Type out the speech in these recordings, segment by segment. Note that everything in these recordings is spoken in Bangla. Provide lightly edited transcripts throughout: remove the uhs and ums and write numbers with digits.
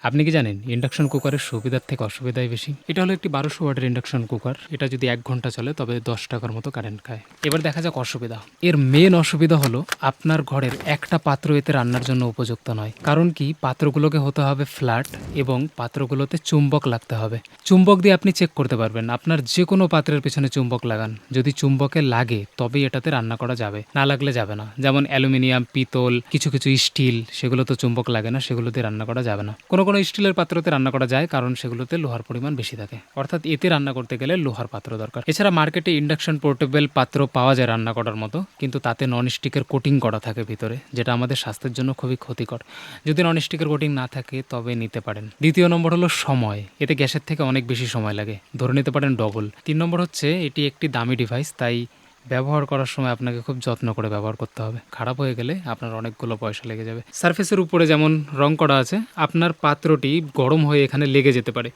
আপনি কি জানেন ইন্ডাকশন কুকারের সুবিধার থেকে অসুবিধাই বেশি? এটা হলো একটি ১২০০ ওয়াটের ইন্ডাকশন কুকার। এটা যদি ১ ঘন্টা চলে তবে ৳১০ মতো কারেন্ট খায়। এবার দেখা যাক অসুবিধা। এর মেইন অসুবিধা হলো আপনার ঘরের একটা পাত্র এতে রান্নার জন্য উপযুক্ত নয়। কারণ কি পাত্রগুলোকে হতে হবে ফ্ল্যাট এবং পাত্রগুলোতে চুম্বক লাগতে হবে। চুম্বক দিয়ে আপনি চেক করতে পারবেন। আপনার যেকোনো পাত্রের পেছনে চুম্বক লাগান। যদি চুম্বকে লাগে তবেই এটাতে রান্না করা যাবে। না লাগলে যাবে না। যেমন অ্যালুমিনিয়াম, পিতল, কিছু স্টিল সেগুলো তো চুম্বক লাগে না, সেগুলো দিয়ে রান্না করা যাবে না। কোনো স্টিলের পাত্রতে রান্না করা যায় কারণ সেগুলোতে লোহার পরিমাণ বেশি থাকে। অর্থাৎ এতে রান্না করতে গেলে লোহার পাত্র দরকার। এছাড়া মার্কেটে ইন্ডাকশন পোর্টেবল পাত্র পাওয়া যায় রান্না করার মতো, কিন্তু তাতে ননস্টিকের কোটিং করা থাকে ভিতরে, যেটা আমাদের স্বাস্থ্যের জন্য খুবই ক্ষতিকর। যদি ননস্টিকের কোটিং না থাকে তবে নিতে পারেন। দ্বিতীয় নম্বর হলো সময়। এতে গ্যাসের থেকে অনেক বেশি সময় লাগে, ধরে নিতে পারেন ডবল। ৩ নম্বর হচ্ছে এটি একটি দামি ডিভাইস, তাই ব্যবহার করার সময় আপনাকে খুব যত্ন করে ব্যবহার করতে হবে। খারাপ হয়ে গেলে আপনার অনেকগুলো পয়সা লেগে যাবে। সারফেসের উপরে যেমন রং করা আছে, আপনার পাত্রটি গরম হয়ে এখানে লেগে যেতে পারে,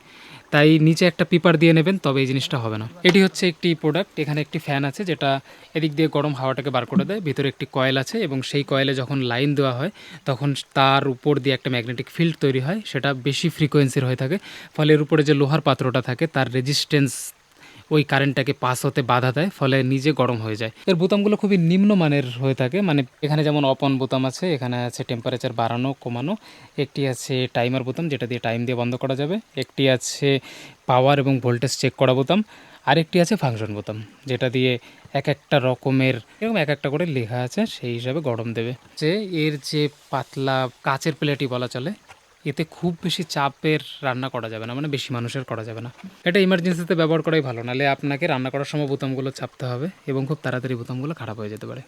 তাই নিচে একটা পেপার দিয়ে নেবেন, তবে এই জিনিসটা হবে না। এটি হচ্ছে একটি প্রোডাক্ট। এখানে একটি ফ্যান আছে যেটা এদিক দিয়ে গরম হাওয়াটাকে বার করে দেয়। ভিতরে একটি কয়েল আছে এবং সেই কয়েলে যখন লাইন দেওয়া হয় তখন তার উপর দিয়ে একটা ম্যাগনেটিক ফিল্ড তৈরি হয়, সেটা বেশি ফ্রিকোয়েন্সির হয়ে থাকে। ফলে এর উপরে যে লোহার পাত্রটা থাকে তার রেজিস্ট্যান্স ওই কারেন্টটাকে পাস হতে বাধা দেয়, ফলে নিজে গরম হয়ে যায়। এর বোতামগুলো খুবই নিম্নমানের হয়ে থাকে, মানে এখানে যেমন অফ অন বোতাম আছে, এখানে আছে টেম্পারেচার বাড়ানো কমানো, একটি আছে টাইমার বোতাম যেটা দিয়ে টাইম দিয়ে বন্ধ করা যাবে, একটি আছে পাওয়ার এবং ভোল্টেজ চেক করা বোতাম, আরেকটি আছে ফাংশন বোতাম যেটা দিয়ে এক একটা রকমের এরকম এক একটা করে লেখা আছে, সেই হিসাবে গরম দেবে। যে এর যে পাতলা কাচের প্লেটই বলা চলে, এতে খুব বেশি চাপের রান্না করা যাবে না, মানে বেশি মানুষের করা যাবে না। এটা ইমার্জেন্সিতে ব্যবহার করাই ভালো, নাহলে আপনাকে রান্না করার সময় বোতামগুলো চাপতে হবে এবং খুব তাড়াতাড়ি বোতামগুলো খারাপ হয়ে যেতে পারে।